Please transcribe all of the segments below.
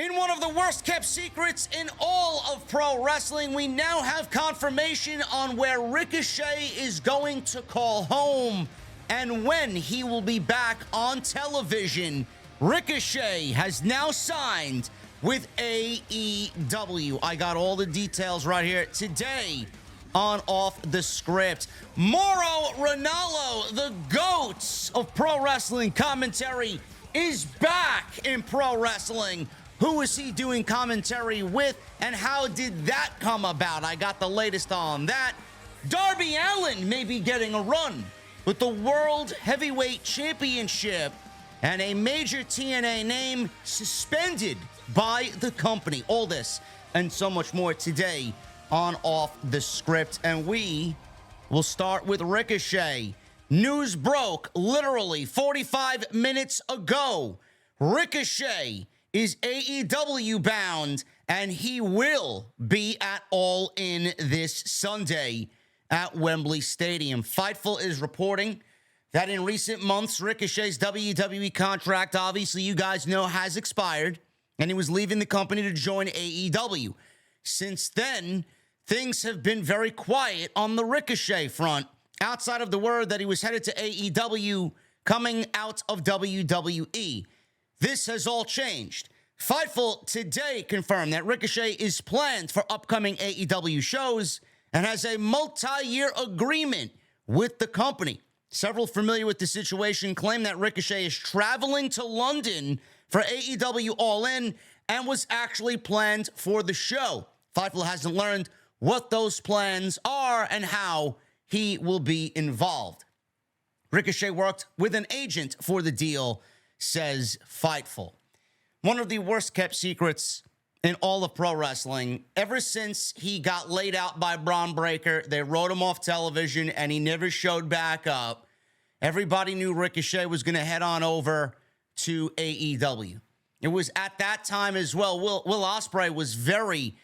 In one of the worst kept secrets in all of pro wrestling, we now have confirmation on where Ricochet is going to call home and when he will be back on television. Ricochet has now signed with AEW. I got all the details right here today on Off the Script. Mauro Ranallo, the GOAT of pro wrestling commentary, is back in pro wrestling. Who is he doing commentary with, and how did that come about? I got the latest on that. Darby Allin may be getting a run with the World Heavyweight Championship, and a major TNA name suspended by the company. All this and so much more today on Off the Script. And we will start with Ricochet. News broke literally 45 minutes ago. Ricochet is AEW bound, and he will be at All In this Sunday at Wembley Stadium. Fightful is reporting that in recent months, Ricochet's WWE contract, obviously you guys know, has expired, and he was leaving the company to join AEW. Since then, things have been very quiet on the Ricochet front, outside of the word that he was headed to AEW coming out of WWE. This has all changed. Fightful today confirmed that Ricochet is planned for upcoming AEW shows and has a multi-year agreement with the company. Several familiar with the situation claim that Ricochet is traveling to London for AEW All In and was actually planned for the show. Fightful hasn't learned what those plans are and how he will be involved. Ricochet worked with an agent for the deal, says Fightful. One of the worst kept secrets in all of pro wrestling. Ever since he got laid out by Braun Breaker, they wrote him off television and he never showed back up. Everybody knew Ricochet was going to head on over to AEW. It was at that time as well. Will Ospreay was very,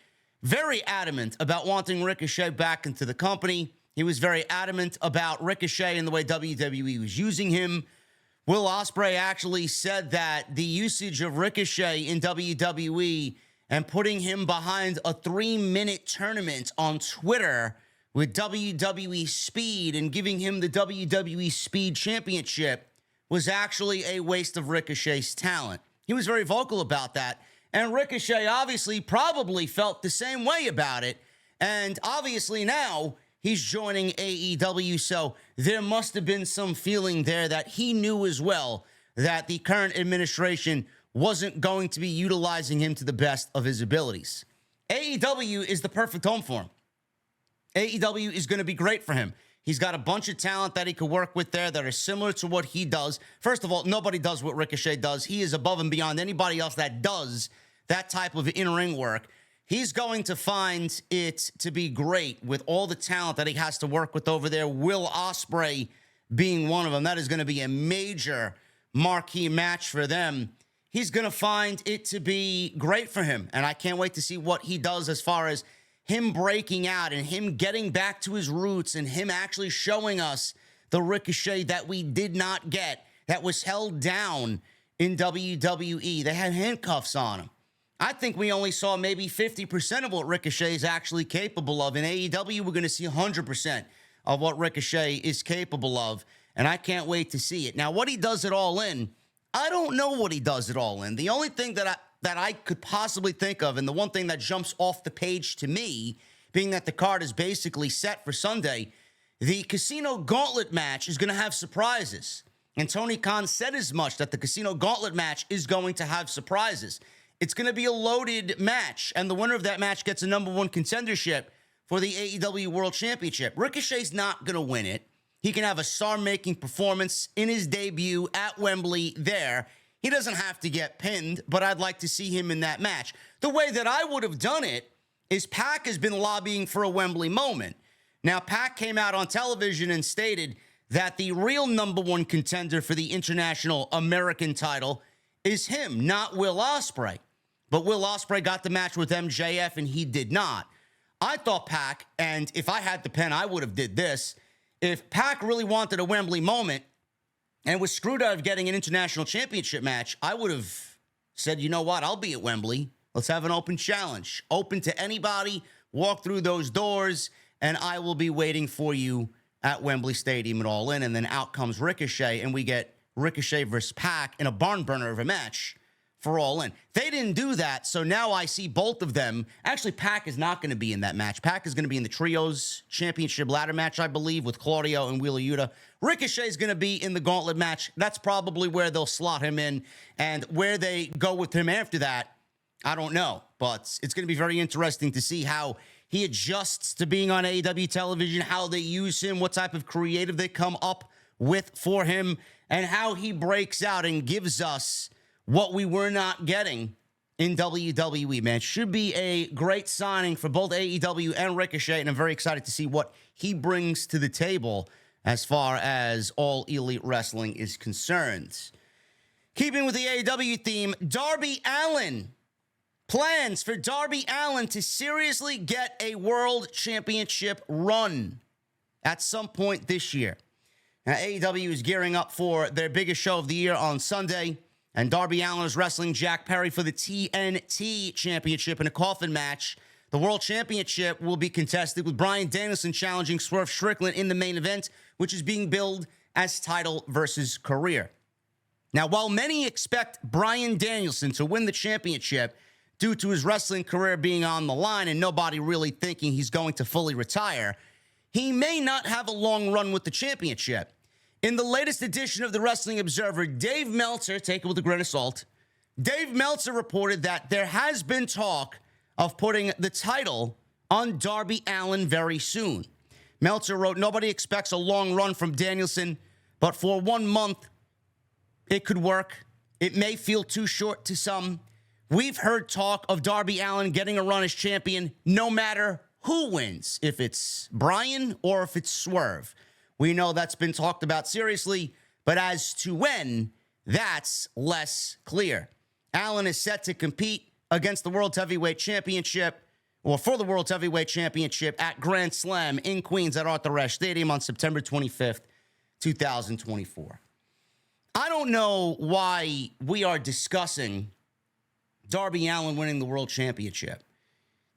very adamant about wanting Ricochet back into the company. He was very adamant about Ricochet and the way WWE was using him. Will Ospreay actually said that the usage of Ricochet in WWE and putting him behind a 3-minute tournament on Twitter with WWE Speed and giving him the WWE Speed Championship was actually a waste of Ricochet's talent. He was very vocal about that. And Ricochet obviously probably felt the same way about it. And obviously now he's joining AEW, so there must have been some feeling there that he knew as well that the current administration wasn't going to be utilizing him to the best of his abilities. AEW is the perfect home for him. AEW is going to be great for him. He's got a bunch of talent that he could work with there that are similar to what he does. First of all, nobody does what Ricochet does. He is above and beyond anybody else that does that type of in-ring work. He's going to find it to be great with all the talent that he has to work with over there, Will Ospreay being one of them. That is going to be a major marquee match for them. He's going to find it to be great for him, and I can't wait to see what he does as far as him breaking out and him getting back to his roots and him actually showing us the Ricochet that we did not get, that was held down in WWE. They had handcuffs on him. I think we only saw maybe 50% of what Ricochet is actually capable of. In AEW, we're going to see 100% of what Ricochet is capable of, and I can't wait to see it. Now, what he does at All In, I don't know what he does at All In. The only thing that I could possibly think of, and the one thing that jumps off the page to me, being that the card is basically set for Sunday, the Casino Gauntlet match is going to have surprises. And Tony Khan said as much, that the Casino Gauntlet match is going to have surprises. It's going to be a loaded match, and the winner of that match gets a number one contendership for the AEW World Championship. Ricochet's not going to win it. He can have a star-making performance in his debut at Wembley there. He doesn't have to get pinned, but I'd like to see him in that match. The way that I would have done it is Pac has been lobbying for a Wembley moment. Now, Pac came out on television and stated that the real number one contender for the International American title is him, not Will Ospreay. But Will Ospreay got the match with MJF, and he did not. I thought Pac, and if I had the pen, I would have did this. If Pac really wanted a Wembley moment and was screwed out of getting an international championship match, I would have said, you know what, I'll be at Wembley. Let's have an open challenge. Open to anybody, walk through those doors, and I will be waiting for you at Wembley Stadium at All In. And then out comes Ricochet, and we get Ricochet versus Pac in a barn burner of a match for All In. They didn't do that, so now I see both of them. Actually, Pac is not going to be in that match. Pac is going to be in the Trios Championship ladder match, I believe, with Claudio and Wheeler Yuta. Ricochet is going to be in the gauntlet match. That's probably where they'll slot him in, and where they go with him after that, I don't know. But it's going to be very interesting to see how he adjusts to being on AEW television, how they use him, what type of creative they come up with for him, and how he breaks out and gives us what we were not getting in WWE, man. Should be a great signing for both AEW and Ricochet, and I'm very excited to see what he brings to the table as far as All Elite Wrestling is concerned. Keeping with the AEW theme, Darby Allin. Plans for Darby Allin to seriously get a World Championship run at some point this year. Now, AEW is gearing up for their biggest show of the year on Sunday, and Darby Allin is wrestling Jack Perry for the TNT Championship in a coffin match. The World Championship will be contested with Bryan Danielson challenging Swerve Strickland in the main event, which is being billed as title versus career. Now, while many expect Bryan Danielson to win the championship due to his wrestling career being on the line and nobody really thinking he's going to fully retire, he may not have a long run with the championship. In the latest edition of the Wrestling Observer, Dave Meltzer, take it with a grain of salt, Dave Meltzer reported that there has been talk of putting the title on Darby Allin very soon. Meltzer wrote, nobody expects a long run from Danielson, but for 1 month, it could work. It may feel too short to some. We've heard talk of Darby Allin getting a run as champion no matter who wins, if it's Bryan or if it's Swerve. We know that's been talked about seriously, but as to when, that's less clear. Allin is set to compete against the World Heavyweight Championship, or for the World Heavyweight Championship at Grand Slam in Queens at Arthur Ashe Stadium on September 25th, 2024. I don't know why we are discussing Darby Allin winning the World Championship.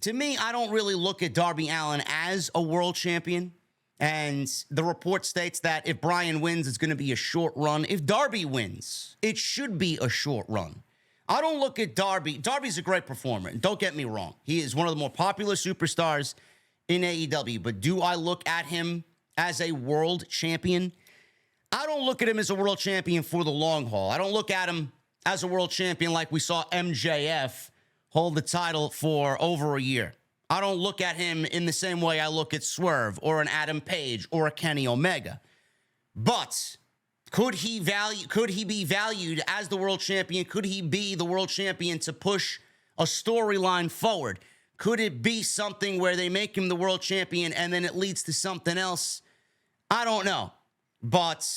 To me, I don't really look at Darby Allin as a world champion. And the report states that if Bryan wins, it's going to be a short run. If Darby wins, it should be a short run. I don't look at Darby. Darby's a great performer, and don't get me wrong. He is one of the more popular superstars in AEW. But do I look at him as a world champion? I don't look at him as a world champion for the long haul. I don't look at him as a world champion like we saw MJF hold the title for over a year. I don't look at him in the same way I look at Swerve or an Adam Page or a Kenny Omega. But could he be valued as the world champion? Could he be the world champion to push a storyline forward? Could it be something where they make him the world champion and then it leads to something else? I don't know. But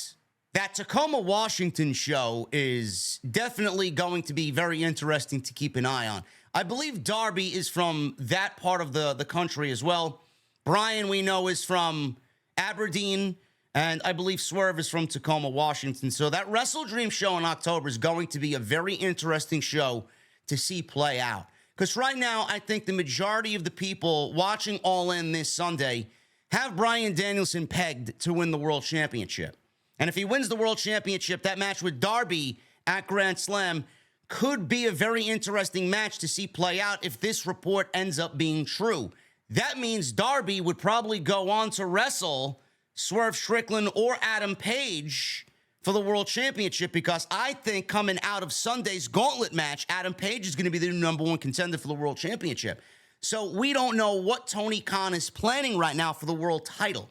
that Tacoma, Washington show is definitely going to be very interesting to keep an eye on. I believe Darby is from that part of the country as well. Bryan, we know, is from Aberdeen, and I believe Swerve is from Tacoma, Washington. So that Wrestle Dream show in October is going to be a very interesting show to see play out. Because right now, I think the majority of the people watching All In this Sunday have Bryan Danielson pegged to win the World Championship. And if he wins the World Championship, that match with Darby at Grand Slam could be a very interesting match to see play out if this report ends up being true. That means Darby would probably go on to wrestle Swerve Strickland or Adam Page for the World Championship, because I think coming out of Sunday's gauntlet match, Adam Page is going to be the number one contender for the World Championship. So we don't know what Tony Khan is planning right now for the world title.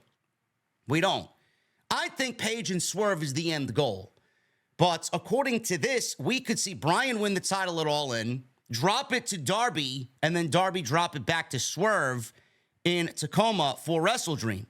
We don't. I think Page and Swerve is the end goal. But according to this, we could see Bryan win the title at All In, drop it to Darby, and then Darby drop it back to Swerve in Tacoma for Wrestle Dream.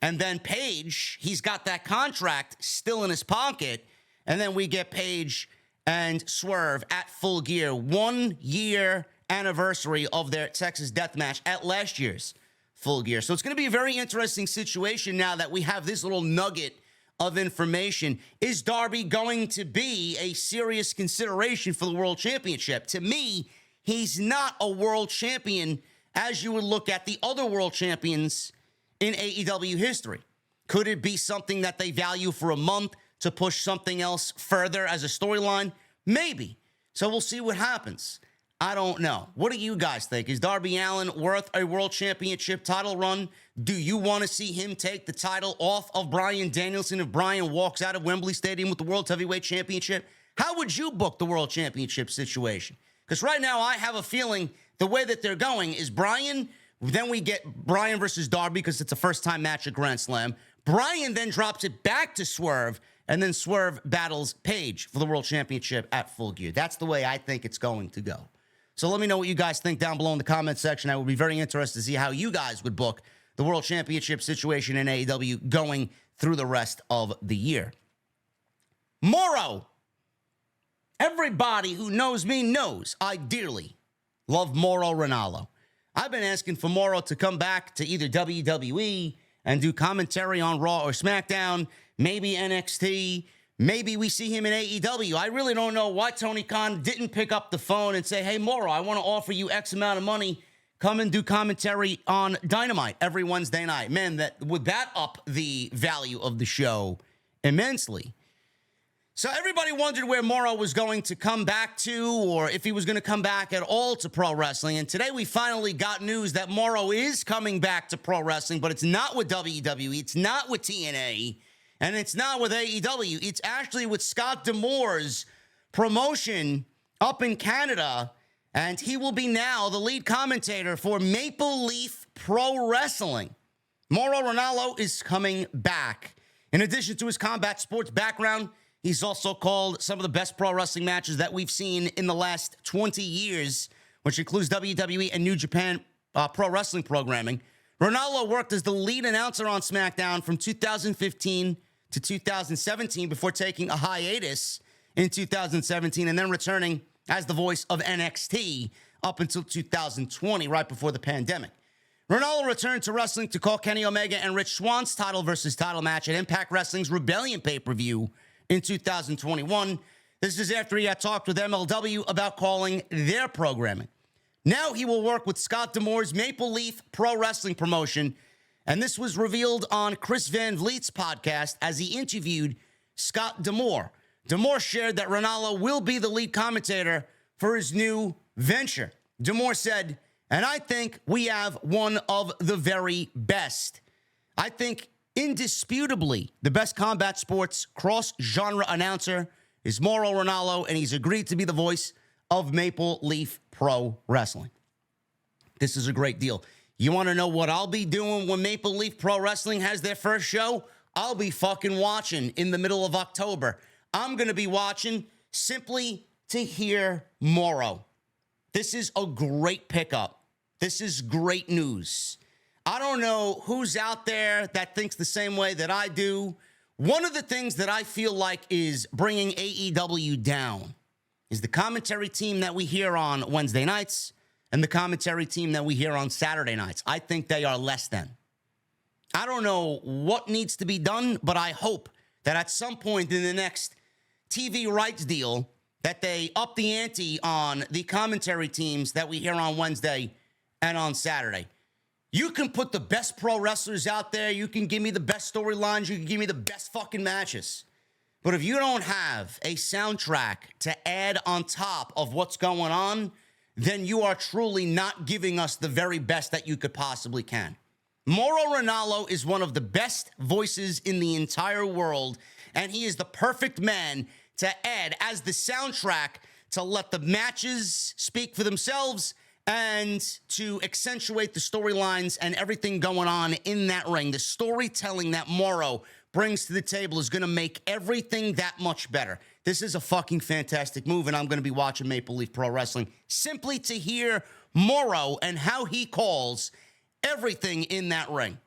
And then Page, he's got that contract still in his pocket. And then we get Page and Swerve at Full Gear. 1 year anniversary of their Texas Death Match at last year's Full Gear. So it's going to be a very interesting situation now that we have this little nugget of information. Is Darby going to be a serious consideration for the World Championship? To me, he's not a world champion as you would look at the other world champions in AEW history. Could it be something that they value for a month to push something else further as a storyline? Maybe. So we'll see what happens. I don't know. What do you guys think? Is Darby Allin worth a world championship title run? Do you want to see him take the title off of Bryan Danielson if Bryan walks out of Wembley Stadium with the World Heavyweight Championship? How would you book the World Championship situation? Because right now I have a feeling the way that they're going is Bryan, then we get Bryan versus Darby because it's a first-time match at Grand Slam. Bryan then drops it back to Swerve, and then Swerve battles Page for the World Championship at Full Gear. That's the way I think it's going to go. So let me know what you guys think down below in the comment section. I would be very interested to see how you guys would book the World Championship situation in AEW going through the rest of the year. Mauro. Everybody who knows me knows I dearly love Mauro Ranallo. I've been asking for Mauro to come back to either WWE and do commentary on Raw or SmackDown, maybe NXT. Maybe we see him in AEW. I really don't know why Tony Khan didn't pick up the phone and say, hey, Mauro, I want to offer you X amount of money. Come and do commentary on Dynamite every Wednesday night. Man, would that up the value of the show immensely. So everybody wondered where Mauro was going to come back to or if he was going to come back at all to pro wrestling. And today we finally got news that Mauro is coming back to pro wrestling, but it's not with WWE. It's not with TNA. And it's not with AEW. It's actually with Scott D'Amore's promotion up in Canada. And he will be now the lead commentator for Maple Leaf Pro Wrestling. Mauro Ranallo is coming back. In addition to his combat sports background, he's also called some of the best pro wrestling matches that we've seen in the last 20 years, which includes WWE and New Japan Pro Wrestling programming. Ranallo worked as the lead announcer on SmackDown from 2015 to 2017 before taking a hiatus in 2017 and then returning as the voice of NXT up until 2020, right before the pandemic. Ranallo returned to wrestling to call Kenny Omega and Rich Swann's title versus title match at Impact Wrestling's Rebellion pay-per-view in 2021. This is after he had talked with MLW about calling their programming. Now he will work with Scott D'Amore's Maple Leaf Pro Wrestling promotion, and this was revealed on Chris Van Vliet's podcast as he interviewed Scott D'Amore. D'Amore shared that Ranallo will be the lead commentator for his new venture. D'Amore said, and I think we have one of the very best. I think indisputably the best combat sports cross-genre announcer is Mauro Ranallo, and he's agreed to be the voice of Maple Leaf Pro Wrestling. This is a great deal. You want to know what I'll be doing when Maple Leaf Pro Wrestling has their first show? I'll be fucking watching in the middle of October. I'm going to be watching simply to hear Mauro. This is a great pickup. This is great news. I don't know who's out there that thinks the same way that I do. One of the things that I feel like is bringing AEW down is the commentary team that we hear on Wednesday nights and the commentary team that we hear on Saturday nights. I think they are less than. I don't know what needs to be done, but I hope that at some point in the next TV rights deal that they up the ante on the commentary teams that we hear on Wednesday and on Saturday. You can put the best pro wrestlers out there. You can give me the best storylines. You can give me the best fucking matches. But if you don't have a soundtrack to add on top of what's going on, then you are truly not giving us the very best that you could possibly can. Mauro Ranallo is one of the best voices in the entire world, and he is the perfect man to add as the soundtrack to let the matches speak for themselves and to accentuate the storylines and everything going on in that ring. The storytelling that Mauro brings to the table is going to make everything that much better. This is a fucking fantastic move, and I'm going to be watching Maple Leaf Pro Wrestling simply to hear Mauro and how he calls everything in that ring.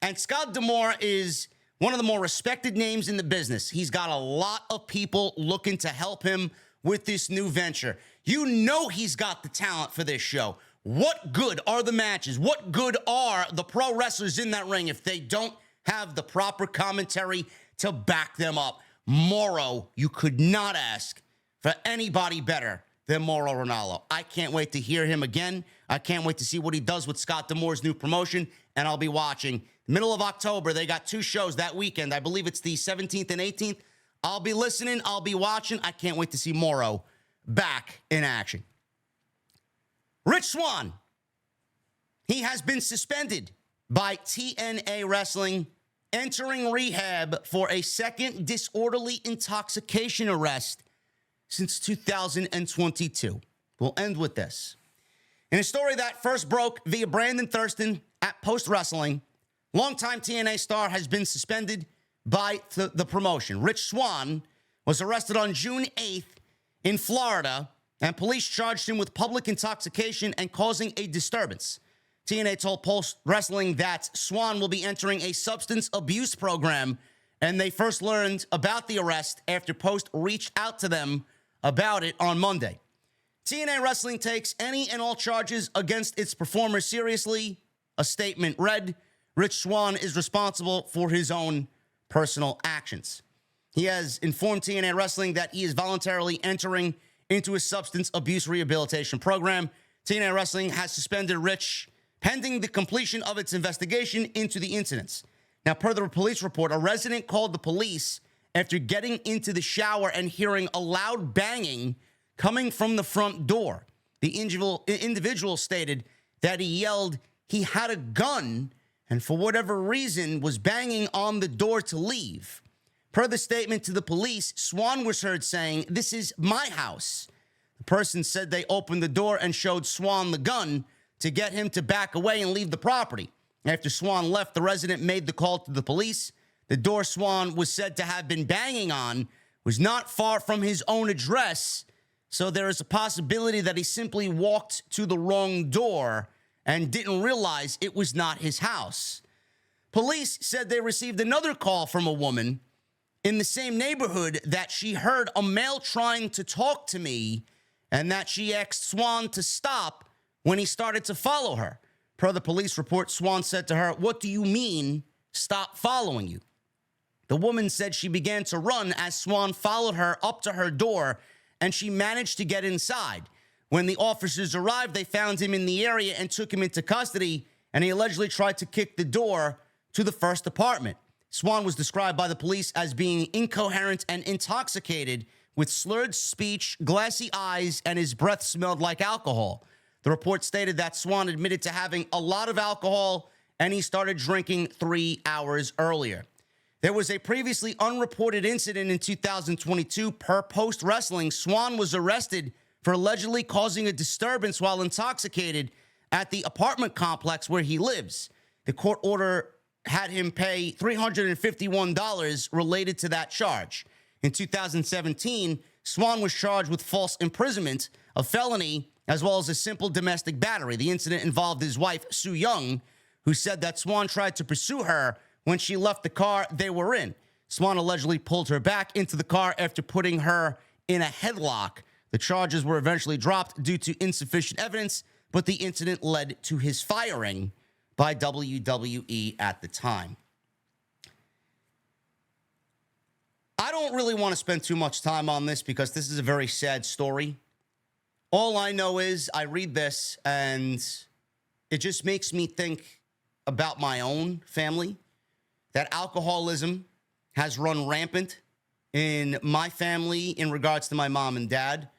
And Scott D'Amore is one of the more respected names in the business. He's got a lot of people looking to help him with this new venture. You know he's got the talent for this show. What good are the matches? What good are the pro wrestlers in that ring if they don't have the proper commentary to back them up. Mauro, you could not ask for anybody better than Mauro Ranallo. I can't wait to hear him again. I can't wait to see what he does with Scott D'Amore's new promotion, and I'll be watching. Middle of October, they got 2 shows that weekend. I believe it's the 17th and 18th. I'll be listening. I'll be watching. I can't wait to see Mauro back in action. Rich Swann. He has been suspended by TNA Wrestling, entering rehab for a second disorderly intoxication arrest since 2022. We'll end with this. In a story that first broke via Brandon Thurston at Post Wrestling, longtime TNA star has been suspended by the promotion. Rich Swann was arrested on June 8th in Florida, and police charged him with public intoxication and causing a disturbance. TNA told Post Wrestling that Swann will be entering a substance abuse program, and they first learned about the arrest after Post reached out to them about it on Monday. TNA Wrestling takes any and all charges against its performers seriously. A statement read, Rich Swann is responsible for his own personal actions. He has informed TNA Wrestling that he is voluntarily entering into a substance abuse rehabilitation program. TNA Wrestling has suspended Rich pending the completion of its investigation into the incidents. Now, per the police report, a resident called the police after getting into the shower and hearing a loud banging coming from the front door. The individual stated that he yelled he had a gun and for whatever reason was banging on the door to leave. Per the statement to the police, Swann was heard saying, "This is my house." The person said they opened the door and showed Swann the gun to get him to back away and leave the property. After Swann left, the resident made the call to the police. The door Swann was said to have been banging on was not far from his own address, so there is a possibility that he simply walked to the wrong door and didn't realize it was not his house. Police said they received another call from a woman in the same neighborhood that she heard a male trying to talk to me and that she asked Swann to stop when he started to follow her. Per the police report, Swann said to her, "What do you mean, stop following you?" The woman said she began to run as Swann followed her up to her door, and she managed to get inside. When the officers arrived, they found him in the area and took him into custody, and he allegedly tried to kick the door to the first apartment. Swann was described by the police as being incoherent and intoxicated with slurred speech, glassy eyes, and his breath smelled like alcohol. The report stated that Swann admitted to having a lot of alcohol, and he started drinking 3 hours earlier. There was a previously unreported incident in 2022. Per Post Wrestling, Swann was arrested for allegedly causing a disturbance while intoxicated at the apartment complex where he lives. The court order had him pay $351 related to that charge. In 2017, Swann was charged with false imprisonment, a felony, as well as a simple domestic battery. The incident involved his wife, Sue Young, who said that Swann tried to pursue her when she left the car they were in. Swann allegedly pulled her back into the car after putting her in a headlock. The charges were eventually dropped due to insufficient evidence, but the incident led to his firing by WWE at the time. I don't really want to spend too much time on this because this is a very sad story. All I know is I read this and it just makes me think about my own family, that alcoholism has run rampant in my family in regards to my mom and dad.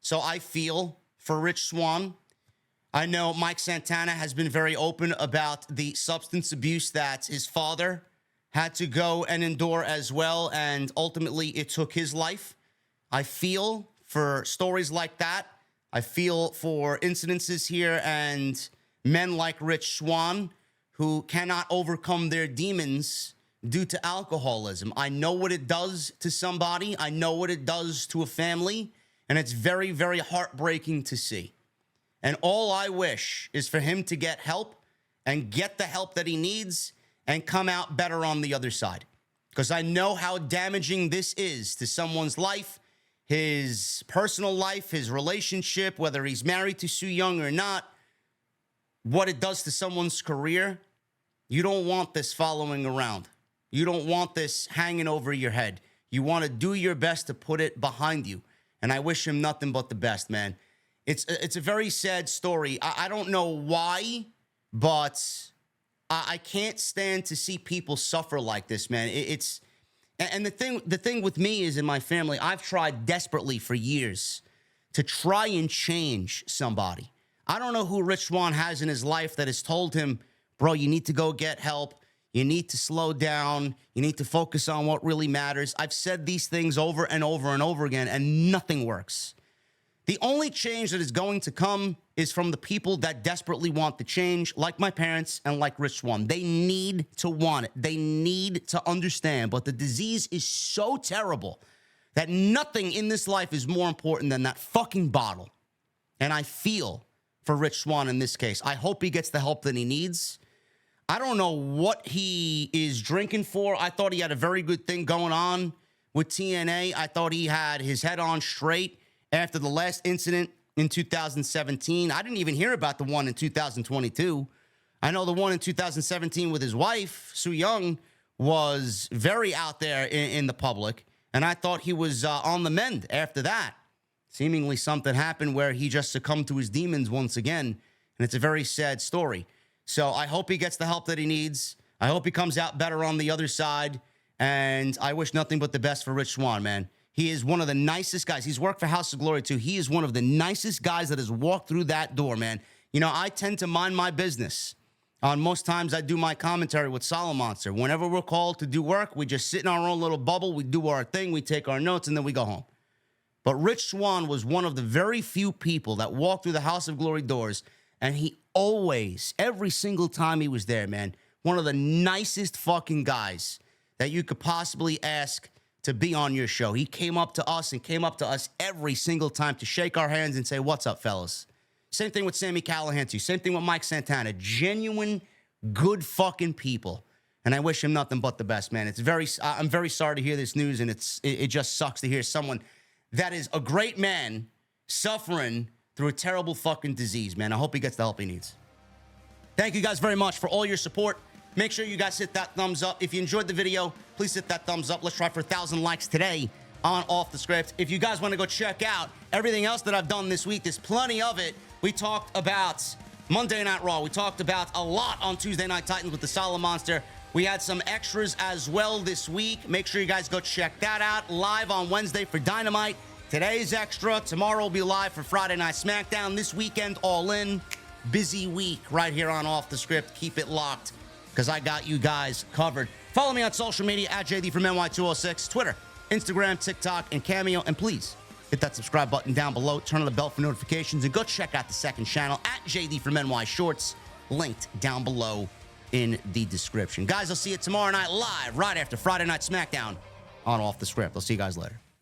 So I feel for Rich Swann. I know Mike Santana has been very open about the substance abuse that his father had to go and endure as well, and ultimately it took his life. I feel for stories like that. I feel for incidences here and men like Rich Swann who cannot overcome their demons due to alcoholism. I know what it does to somebody. I know what it does to a family, and it's very, very heartbreaking to see. And all I wish is for him to get help and get the help that he needs and come out better on the other side. Because I know how damaging this is to someone's life, his personal life, his relationship, whether he's married to Sue Young or not, what it does to someone's career. You don't want this following around. You don't want this hanging over your head. You want to do your best to put it behind you. And I wish him nothing but the best, man. It's a very sad story. I don't know why, but I can't stand to see people suffer like this, man. And the thing with me is, in my family, I've tried desperately for years to try and change somebody. I don't know who Rich Swann has in his life that has told him, bro, you need to go get help. You need to slow down. You need to focus on what really matters. I've said these things over and over and over again, and nothing works. The only change that is going to come is from the people that desperately want the change, like my parents and like Rich Swann. They need to want it. They need to understand. But the disease is so terrible that nothing in this life is more important than that fucking bottle. And I feel for Rich Swann in this case. I hope he gets the help that he needs. I don't know what he is drinking for. I thought he had a very good thing going on with TNA. I thought he had his head on straight after the last incident in 2017. I didn't even hear about the one in 2022. I know the one in 2017 with his wife, Su Yung, was very out there in the public, and I thought he was on the mend after that. Seemingly something happened where he just succumbed to his demons once again, and it's a very sad story. So I hope he gets the help that he needs. I hope he comes out better on the other side. And I wish nothing but the best for Rich Swann, man. He is one of the nicest guys. He's worked for House of Glory, too. He is one of the nicest guys that has walked through that door, man. You know, I tend to mind my business. On most times, I do my commentary with Solomonster. Whenever we're called to do work, we just sit in our own little bubble. We do our thing. We take our notes, and then we go home. But Rich Swann was one of the very few people that walked through the House of Glory doors. And he always, every single time he was there, man, one of the nicest fucking guys that you could possibly ask to be on your show. He came up to us and came up to us every single time to shake our hands and say, what's up, fellas? Same thing with Sami Callihan, too. Same thing with Mike Santana. Genuine, good fucking people. And I wish him nothing but the best, man. I'm very sorry to hear this news, and it just sucks to hear someone that is a great man suffering through a terrible fucking disease, man. I hope he gets the help he needs. Thank you guys very much for all your support. Make sure you guys hit that thumbs up. If you enjoyed the video, please hit that thumbs up. Let's try for 1,000 likes today on Off the Script. If you guys want to go check out everything else that I've done this week, there's plenty of it. We talked about Monday Night Raw. We talked about a lot on Tuesday Night Titans with the Solomonster. We had some extras as well this week. Make sure you guys go check that out. Live on Wednesday for Dynamite. Today's extra. Tomorrow will be live for Friday Night SmackDown. This weekend, All In. Busy week right here on Off the Script. Keep it locked because I got you guys covered. Follow me on social media at JD from NY206, Twitter, Instagram, TikTok, and Cameo. And please hit that subscribe button down below. Turn on the bell for notifications and go check out the second channel at JD from NY Shorts, linked down below in the description. Guys, I'll see you tomorrow night live right after Friday Night SmackDown on Off the Script. I'll see you guys later.